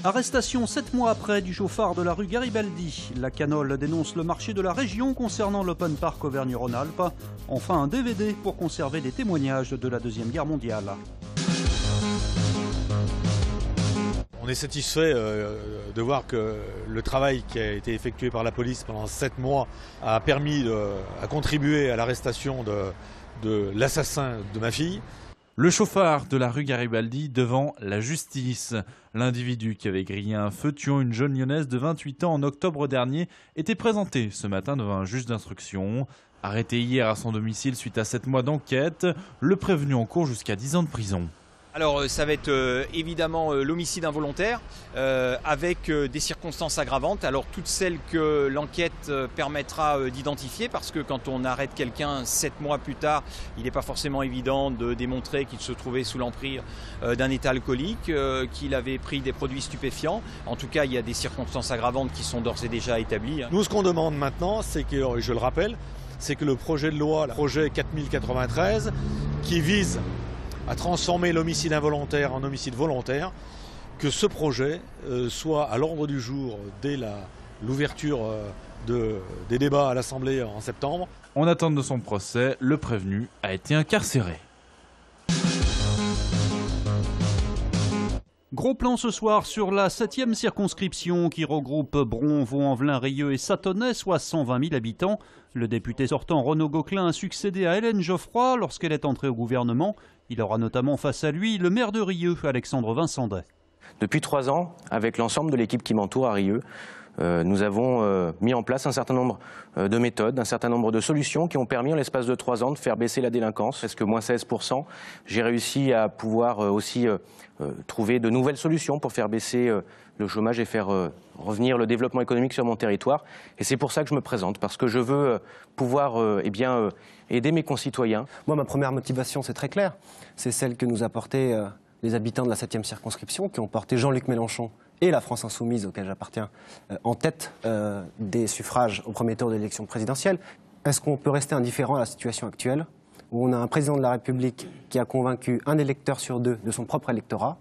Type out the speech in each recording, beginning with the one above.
Arrestation 7 mois après du chauffard de la rue Garibaldi. La Canole dénonce le marché de la région concernant l'Open Park Auvergne-Rhône-Alpes. Enfin un DVD pour conserver des témoignages de la Deuxième Guerre mondiale. On est satisfait de voir que le travail qui a été effectué par la police pendant 7 mois a contribué à l'arrestation de l'assassin de ma fille. Le chauffard de la rue Garibaldi devant la justice. L'individu qui avait grillé un feu tuant une jeune lyonnaise de 28 ans en octobre dernier était présenté ce matin devant un juge d'instruction. Arrêté hier à son domicile suite à 7 mois d'enquête, le prévenu encourt jusqu'à 10 ans de prison. Alors ça va être évidemment l'homicide involontaire avec des circonstances aggravantes. Alors toutes celles que l'enquête permettra d'identifier, parce que quand on arrête quelqu'un 7 mois plus tard, il n'est pas forcément évident de démontrer qu'il se trouvait sous l'emprise d'un état alcoolique, qu'il avait pris des produits stupéfiants. En tout cas, il y a des circonstances aggravantes qui sont d'ores et déjà établies. Nous, ce qu'on demande maintenant, c'est que, je le rappelle, c'est que le projet de loi, le projet 4093, qui vise à transformer l'homicide involontaire en homicide volontaire, que ce projet soit à l'ordre du jour dès l'ouverture des débats à l'Assemblée en septembre. En attente de son procès, le prévenu a été incarcéré. Gros plan ce soir sur la 7e circonscription qui regroupe Bron, Vaux-en-Velin, Rieux et Sathonay, soit 120 000 habitants. Le député sortant Renaud Gauquelin a succédé à Hélène Geoffroy lorsqu'elle est entrée au gouvernement. Il aura notamment face à lui le maire de Rieux, Alexandre Vincendet. Depuis 3 ans, avec l'ensemble de l'équipe qui m'entoure à Rieux, nous avons mis en place un certain nombre de méthodes, un certain nombre de solutions qui ont permis en l'espace de 3 ans de faire baisser la délinquance, presque moins 16%. J'ai réussi à pouvoir aussi trouver de nouvelles solutions pour faire baisser le chômage et faire revenir le développement économique sur mon territoire. Et c'est pour ça que je me présente, parce que je veux pouvoir aider mes concitoyens. Moi, ma première motivation, c'est très clair. C'est celle que nous apportaient les habitants de la 7e circonscription, qui ont porté Jean-Luc Mélenchon et la France Insoumise, auquel j'appartiens, en tête des suffrages au premier tour de l'élection présidentielle. Est-ce qu'on peut rester indifférent à la situation actuelle, où on a un président de la République qui a convaincu un électeur sur 2 de son propre électorat,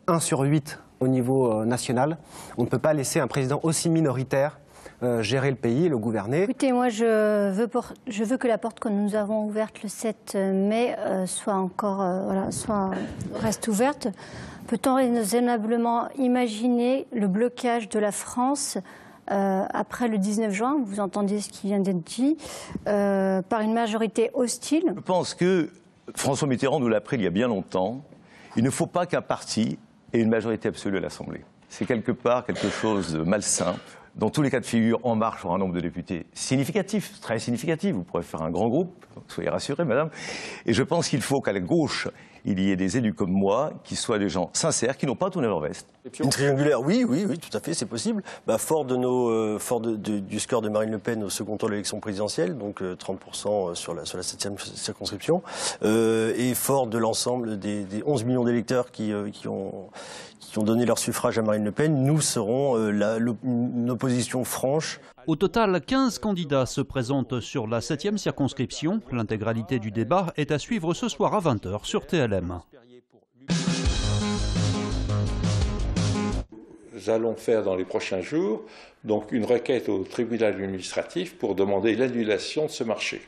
1 sur 8 au niveau national? On ne peut pas laisser un président aussi minoritaire gérer le pays, le gouverner. Écoutez, moi je veux que la porte que nous avons ouverte le 7 mai reste ouverte. Peut-on raisonnablement imaginer le blocage de la France après le 19 juin, vous entendez ce qui vient d'être dit, par une majorité hostile? Je pense que François Mitterrand nous l'a appris il y a bien longtemps. Il ne faut pas qu'un parti ait une majorité absolue à l'Assemblée. C'est quelque part quelque chose de malsain. Dans tous les cas de figure, En Marche aura un nombre de députés significatif, très significatif. Vous pourrez faire un grand groupe, soyez rassurés, madame. Et je pense qu'il faut qu'à la gauche, il y ait des élus comme moi, qui soient des gens sincères, qui n'ont pas tourné leur veste. Une triangulaire, oui, tout à fait, c'est possible. Fort du score de Marine Le Pen au second tour de l'élection présidentielle, donc 30% sur la 7e circonscription, et fort de l'ensemble des 11 millions d'électeurs qui ont donné leur suffrage à Marine Le Pen, nous serons une opposition franche. Au total, 15 candidats se présentent sur la 7e circonscription. L'intégralité du débat est à suivre ce soir à 20 h sur TLM. Nous allons faire dans les prochains jours donc une requête au tribunal administratif pour demander l'annulation de ce marché.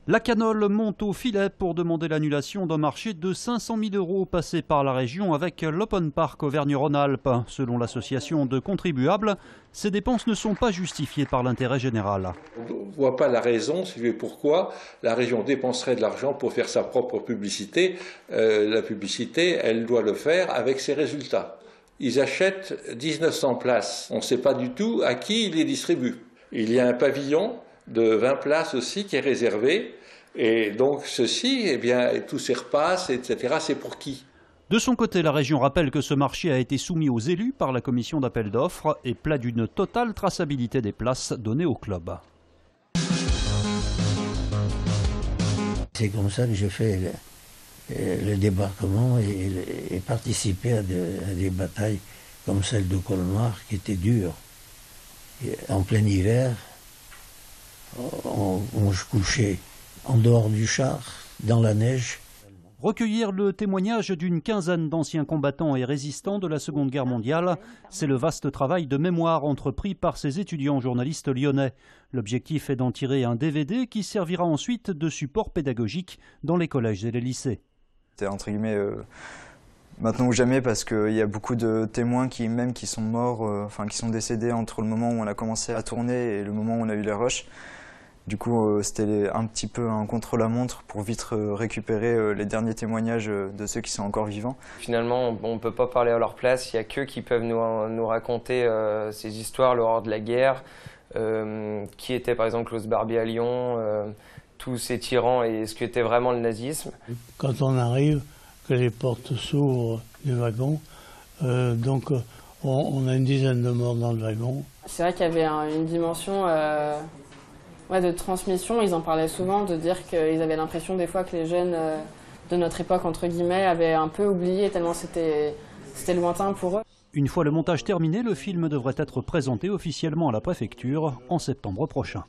La Canole monte au filet pour demander l'annulation d'un marché de 500 000 € passé par la région avec l'Open Park Auvergne-Rhône-Alpes. Selon l'association de contribuables, ces dépenses ne sont pas justifiées par l'intérêt général. On ne voit pas la raison, pourquoi la région dépenserait de l'argent pour faire sa propre publicité. La publicité, elle doit le faire avec ses résultats. Ils achètent 1900 places. On ne sait pas du tout à qui ils les distribuent. Il y a un pavillon de 20 places aussi qui est réservé. Et donc ceci, tous ces repas, etc., c'est pour qui? De son côté, la région rappelle que ce marché a été soumis aux élus par la commission d'appel d'offres et plaide d'une totale traçabilité des places données au club. C'est comme ça que j'ai fait le débarquement et participer à des batailles comme celle de Colmar qui était dure. Et en plein hiver, on se couchait en dehors du char, dans la neige. Recueillir le témoignage d'une quinzaine d'anciens combattants et résistants de la Seconde Guerre mondiale, c'est le vaste travail de mémoire entrepris par ces étudiants journalistes lyonnais. L'objectif est d'en tirer un DVD qui servira ensuite de support pédagogique dans les collèges et les lycées. C'est entre guillemets maintenant ou jamais, parce qu'il y a beaucoup de témoins qui sont morts, qui sont décédés entre le moment où on a commencé à tourner et le moment où on a eu les rushs. Du coup, c'était un petit peu un contre-la-montre pour vite récupérer les derniers témoignages de ceux qui sont encore vivants. Finalement, on ne peut pas parler à leur place, il n'y a qu'eux qui peuvent nous raconter ces histoires, l'horreur de la guerre, qui était par exemple Klaus Barbie à Lyon, tous ces tyrans et ce qu'était vraiment le nazisme. Quand on arrive, que les portes s'ouvrent du wagon, on a une dizaine de morts dans le wagon. C'est vrai qu'il y avait une dimension de transmission. Ils en parlaient souvent, de dire qu'ils avaient l'impression des fois que les jeunes de notre époque, entre guillemets, avaient un peu oublié tellement c'était lointain pour eux. Une fois le montage terminé, le film devrait être présenté officiellement à la préfecture en septembre prochain.